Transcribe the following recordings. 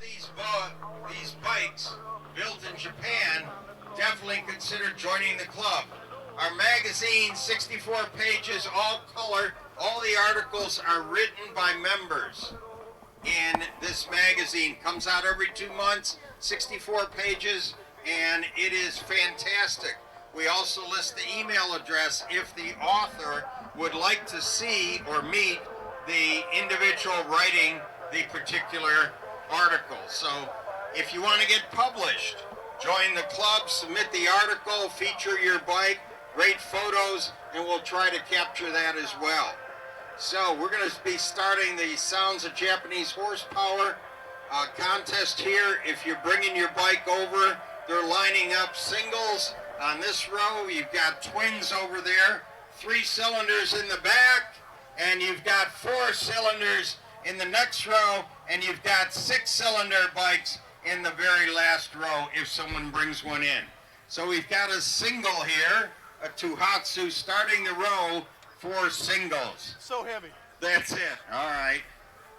These bikes built in Japan definitely consider joining the club. Our magazine, 64 pages, all color. All the articles are written by members in this magazine. Comes out every 2 months, 64 pages, and it is fantastic. We also list the email address if the author would like to see or meet the individual writing the particular article. So if you want to get published, join the club, submit the article, feature your bike, great photos, and we'll try to capture that as well. So we're going to be starting the Sounds of Japanese Horsepower contest here. If you're bringing your bike over, they're lining up singles on this row. You've got twins over there, 3 cylinders in the back, and you've got 4 cylinders in the next row, and you've got 6-cylinder bikes in the very last row if someone brings one in. So we've got a single here, a Tohatsu, starting the row for singles. So heavy. That's it. All right.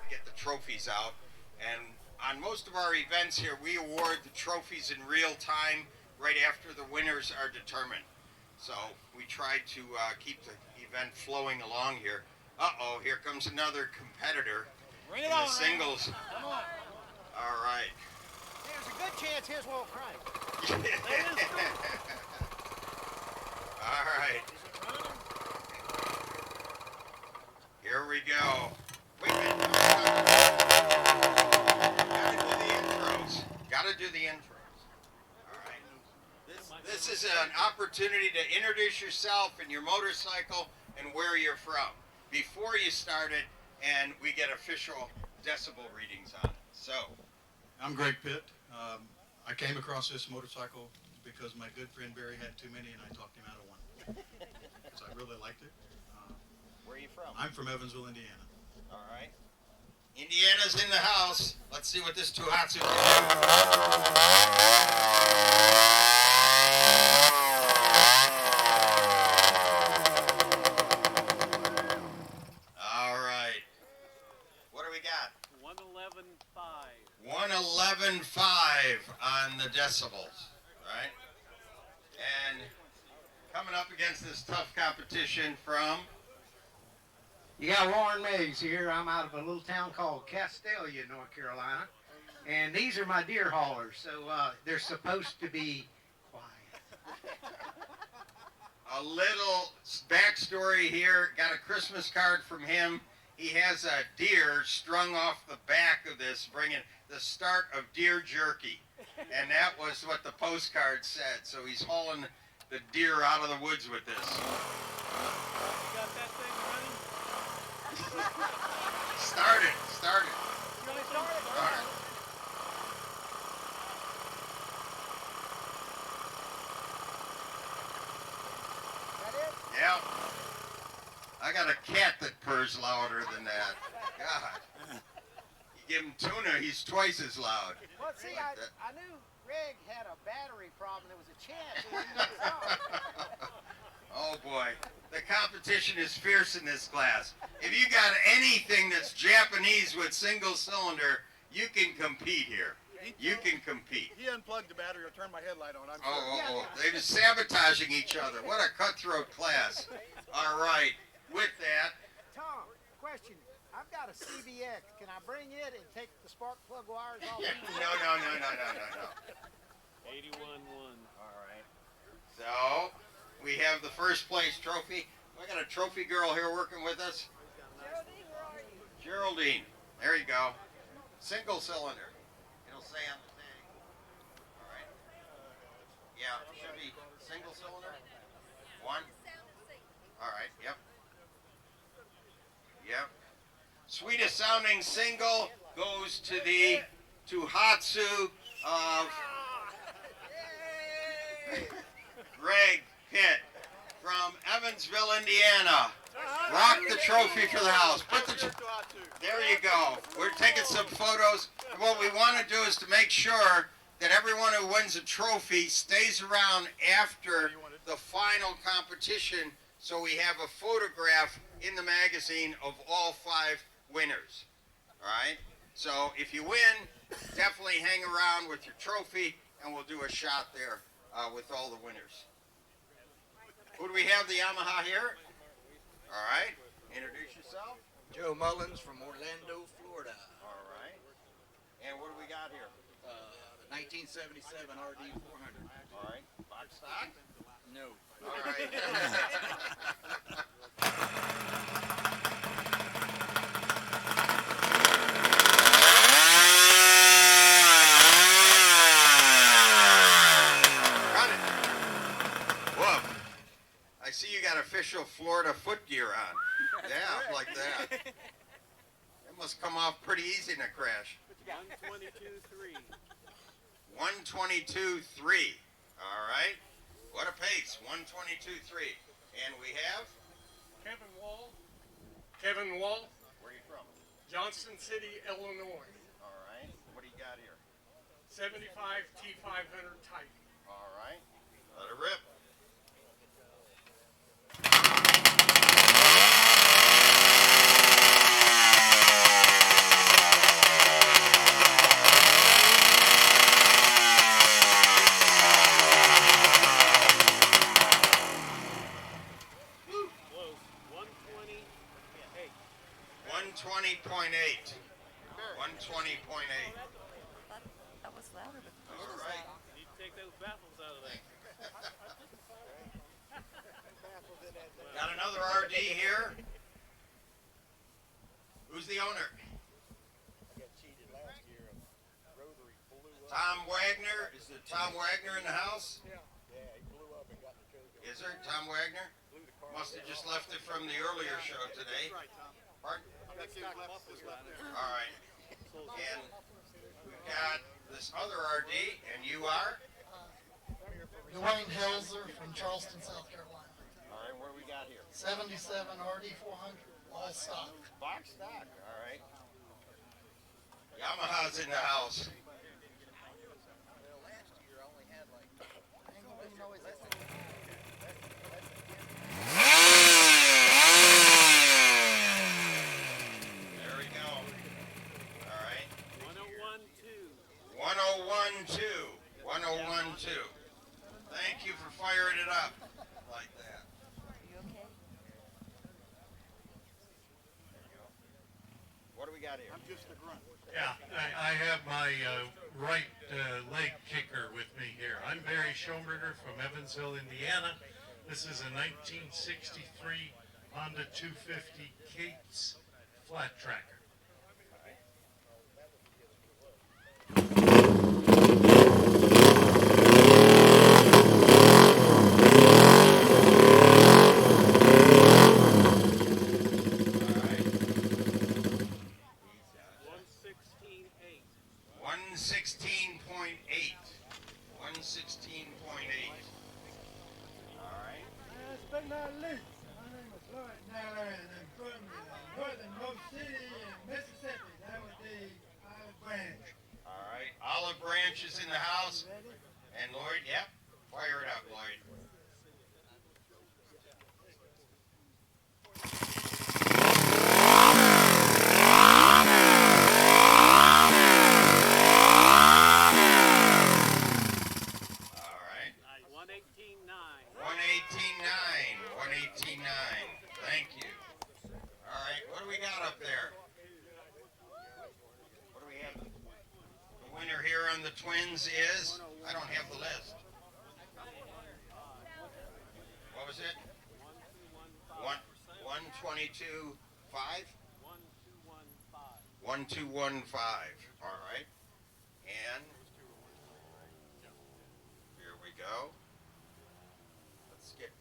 Get the trophies out. And on most of our events here, we award the trophies in real time right after the winners are determined. So we try to keep the event flowing along here. Uh-oh, here comes another competitor. Bring in it on, the singles. Come on. All right. There's a good chance his won't crank. All right. Here we go. Wait a minute. Gotta do the intros. All right. This is an opportunity to introduce yourself and your motorcycle and where you're from before you start it, and we get official decibel readings on it. So, I'm Greg Pitt. I came across this motorcycle because my good friend Barry had too many and I talked him out of one. So I really liked it. where are you from? I'm from Evansville, Indiana. All right. Indiana's in the house. Let's see what this Tohatsu can do. All right. What do we got? 111.5. 111.5 on the decibels, right? And coming up against this tough competition from... You got Warren Meggs here. I'm out of a little town called Castelia, North Carolina. And these are my deer haulers, so they're supposed to be quiet. A little backstory here. Got a Christmas card from him. He has a deer strung off the back of this, bringing the start of deer jerky. And that was what the postcard said. So he's hauling the deer out of the woods with this. You got that thing running? Start it. Start it. You want to start it? All right. That it? Yeah. I got a cat that purrs louder than that. God. You give him tuna, he's twice as loud. Well, see, I knew Greg had a battery problem. There was a chance he wouldn't get it. Oh boy, the competition is fierce in this class. If you got anything that's Japanese with single cylinder, you can compete here. You can compete. He unplugged the battery or turned my headlight on. I'm Oh. They're just sabotaging each other. What a cutthroat class. All right, with that. Tom, question. I've got a CBX. Can I bring it and take the spark plug wires off? No. 81.1. All right. So, we have the first place trophy. We got a trophy girl here working with us. Geraldine, where are you? Geraldine. There you go. Single cylinder. It'll say on the tag. All right. Yeah, should be single cylinder. One. All right. Yep. Sweetest sounding single goes to the Tohatsu of Greg Pitt from Evansville, Indiana. Rock the trophy for the house. There you go. We're taking some photos. And what we want to do is to make sure that everyone who wins a trophy stays around after the final competition, so we have a photograph in the magazine of all 5 winners. All right? So if you win, definitely hang around with your trophy, and we'll do a shot there with all the winners. Who do we have the Yamaha here? All right, introduce yourself. Joe Mullins from Orlando, Florida. All right. And what do we got here? The 1977 RD 400. All right, box stock? No. All right. Got it. Whoa. I see you got official Florida foot gear on. Yeah, like that. It must come off pretty easy in a crash. 122.3. 122.3. All right. What a pace. 122.3. And we have? Kevin Wall. Kevin Wall, Where are you from? Johnston City, Illinois. All right. What do you got here? 75 T500 Titan. All right. Let it rip. Close. 120.8. 120.8. 120.8. That was louder before. All right. Need to take those baffles out of there. Got another RD here. Who's the owner? Tom Wagner. Is it Tom Wagner in the house? Is there? Tom Wagner? Must have just left it from the earlier show today. Pardon? All right. And we've got this other RD, and you are? Dwayne Helzer from Charleston, South Carolina. All right, what do we got here? 77 RD 400, all stock. Box stock. All right. Yamaha's in the house. There we go. All right. 101.2. 1012. 1012. Thank you for firing it up like that. Are you okay? What do we got here? Yeah, I have my right leg kicker with me here. I'm Barry Schoenberger from Evansville, Indiana. This is a 1963 Honda 250 Kate's flat tracker. All right. 116.8. 116.8. 116.8. All right. Last but not least, my name is Lloyd Naylor, and I'm from the northernmost city in Mississippi. That would be Olive Branch. All right. Olive Branch is in the house. Ready? And Lloyd, yep. Fire it up, Lloyd. All right. 118.9. 118.9. 118.9. Thank you. All right. What do we got up there? What do we have? The winner here on the Twins is? I don't have the list. What was it? 122.5? 1215. 1215. All right. And here we go. Let's get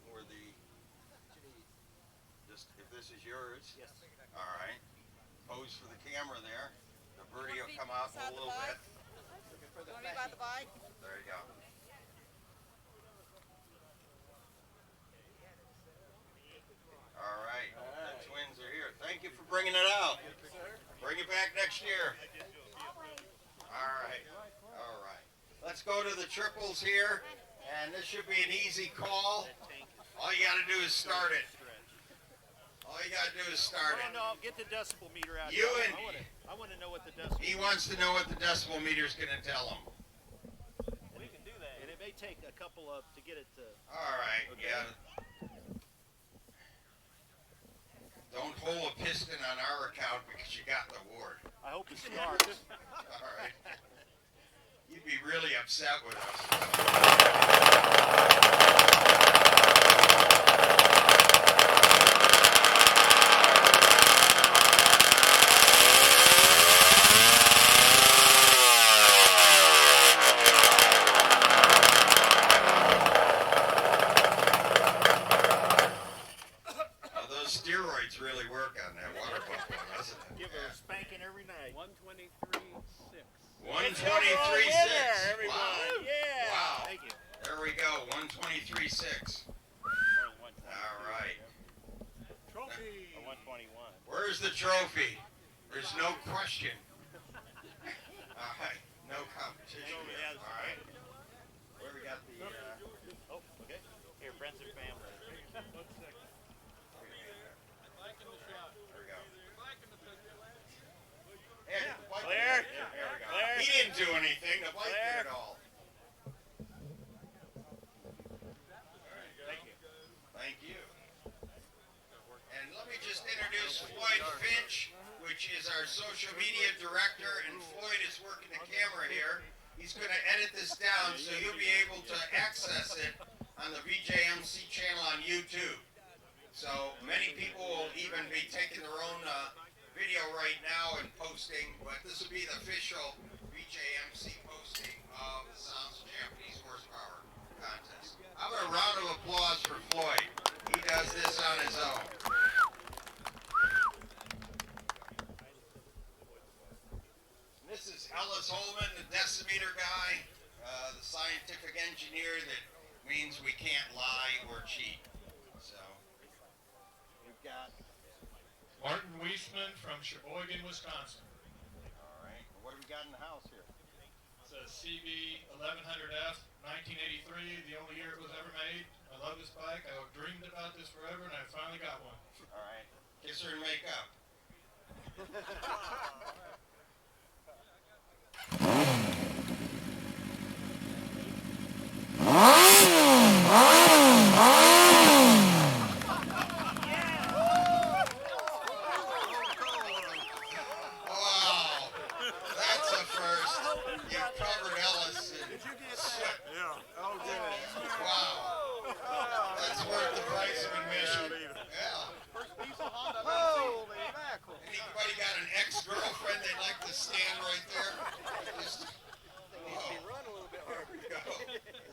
where the just if this is yours. Yes. All right. Pose for the camera there. The birdie will come out in a little bit. Want me by the bike? There you go. All right. The Twins are here. Thank you for bringing it out. Bring it back next year. All right. All right. Let's go to the triples here. And this should be an easy call. All you got to do is start it. All you gotta do is start it. No, get the decibel meter out. You here. and- I want to know what the decibel. He wants to know what the decibel meter's gonna tell him. We can do that, and it may take a couple of to get it to. All right, Okay. yeah. Don't hold a piston on our account because you got the award. I hope it starts. All right. You'd be really upset with us. Now, those steroids really work on that water pump one, doesn't it? Give her a spanking every night. 123.6. 123.6. Everyone. Wow. Yeah. Wow. Thank you. There we go. 123.6. More than 120. All right. Trophy. Or 121. Where's the trophy? There's no question. All right. No competition here. All right. Where we got the? Oh, okay. Here, friends and family. There we go. Hey, Clear. There we go. Clear. He didn't do anything. The bike Clear. did it all. Thank you. Thank you. And let me just introduce Floyd Finch, which is our social media director, and Floyd is working the camera here. He's going to edit this down so you'll be able to access it on the VJMC channel on YouTube. So many people will even be taking their own video right now and posting, but this will be the official VJMC posting of the Sounds of Japanese Horsepower contest. How about a round of applause for Floyd? He does this on his own. This is Ellis Holman, the decimeter guy, the scientific engineer that means we can't lie or cheat. So, we've got, Martin Weisman from Sheboygan, Wisconsin. all right, what do we got in the house here? It's a CB 1100F, 1983, the only year it was ever made. I love this bike. I've dreamed about this forever, and I finally got one. All right, kiss her and make up. Wow, that's a first. You covered Ellis in sweat. Yeah. Oh, Wow, that's worth the price of admission. Yeah. Holy mackerel. Anybody got an ex-girlfriend they'd like to stand right there? Just, Run a little bit harder. there we go.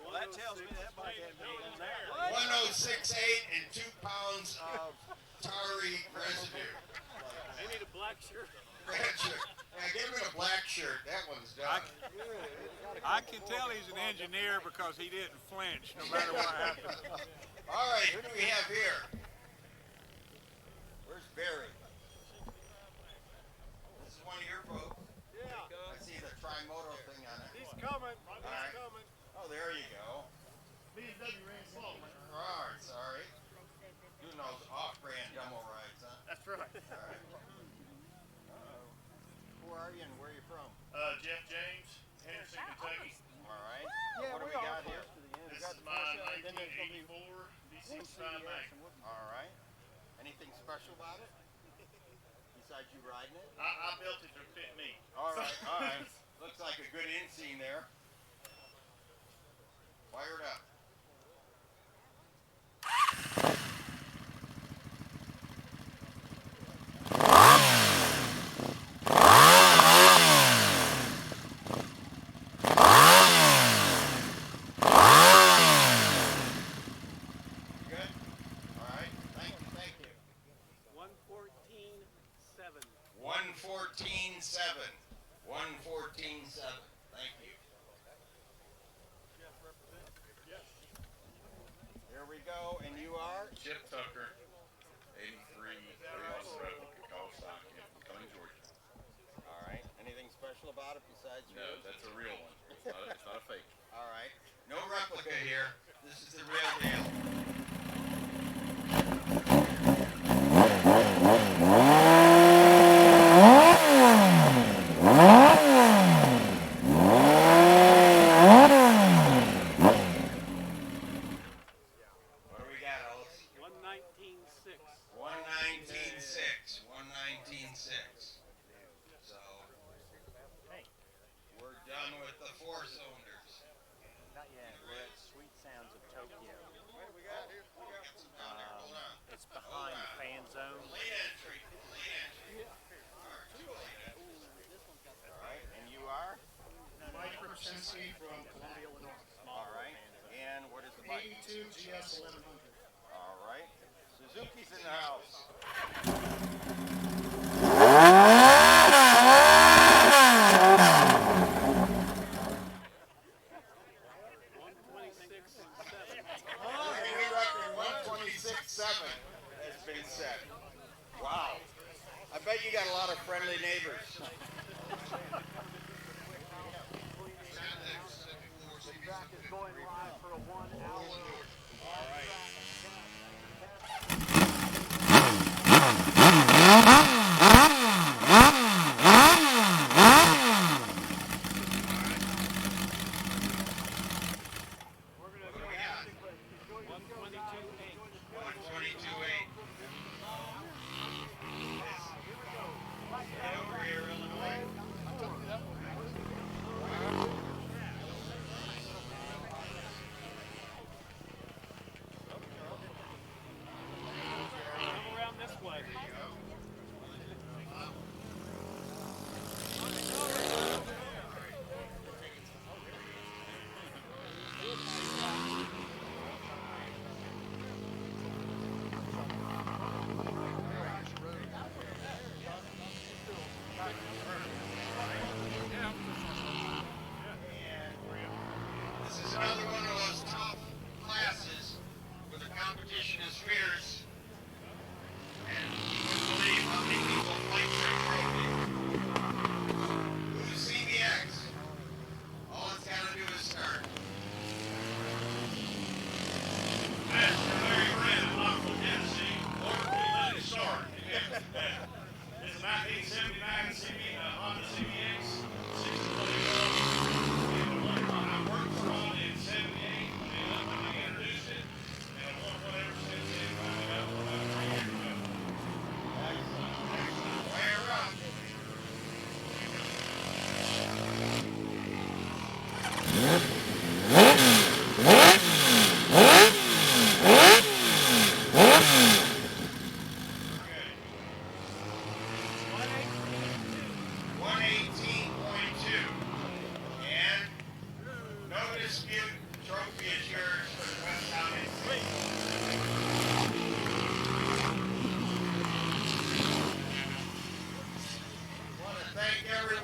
Well, that tells me that bike hadn't been on there. 1068 and 2 pounds of tarry residue. They need a black shirt. Red shirt. Yeah, give him a black shirt. That one's done. I can tell he's an engineer because he didn't flinch no matter what happened. All right, who do we have here? Where's Barry? This is one of your folks. Yeah. I see the tri-moto thing on it. He's coming. right. He's coming. Oh, there you go. BMW ran slow. All right, sorry. Doing those off-brand demo rides, huh? That's right. All right. Who are you and where are you from? Jeff James, Henderson, Kentucky. All right. Yeah, What do we we are got close here? to the end. This We got is the my first one, then there's gonna be 1984 one D65 CES Mac. and we'll- All right. Anything special about it? Besides you riding it? I built it to fit me. All right, all right. Looks like a good inseam there. Fire it up. Good? All right. Thank you. 114.7. 114.7. 114.7. Thank you. Here we go, and you are? Chip Tucker, 83 replica Kawasaki in McLean, Georgia. All right. Anything special about it besides No, yours? that's a real one. It's not a fake. All right. No replica here. This is the real deal. 1906. So we're done with the 4 cylinders. Not yet. We're at Sweet Sounds of Tokyo. It's behind the fan zone. Late entry. Late entry. All right. And you are? Mike Persinski from Columbia, Illinois. All right. And what is the bike? 82 GS 1100. All right. Suzuki's in the house. Record 126.7 has been set. Wow. I bet you got a lot of friendly neighbors. The track is going live for a 1 hour. All right. This is another one of those tough classes where the competition is fierce. And you wouldn't believe how many people fight for a trophy. Who's CBX? All it's got to do is start. That's Larry Brand, Knoxville, Tennessee. Let it start. It's a 1979 Honda CBX, 620 I worked for Honda in 78, and when they introduced it, and I've worked on it ever since then. I got one about 3 years ago. Excellent. Fire up. Okay. 118.2. And no dispute, trophy is yours for the West County. I want to thank everyone.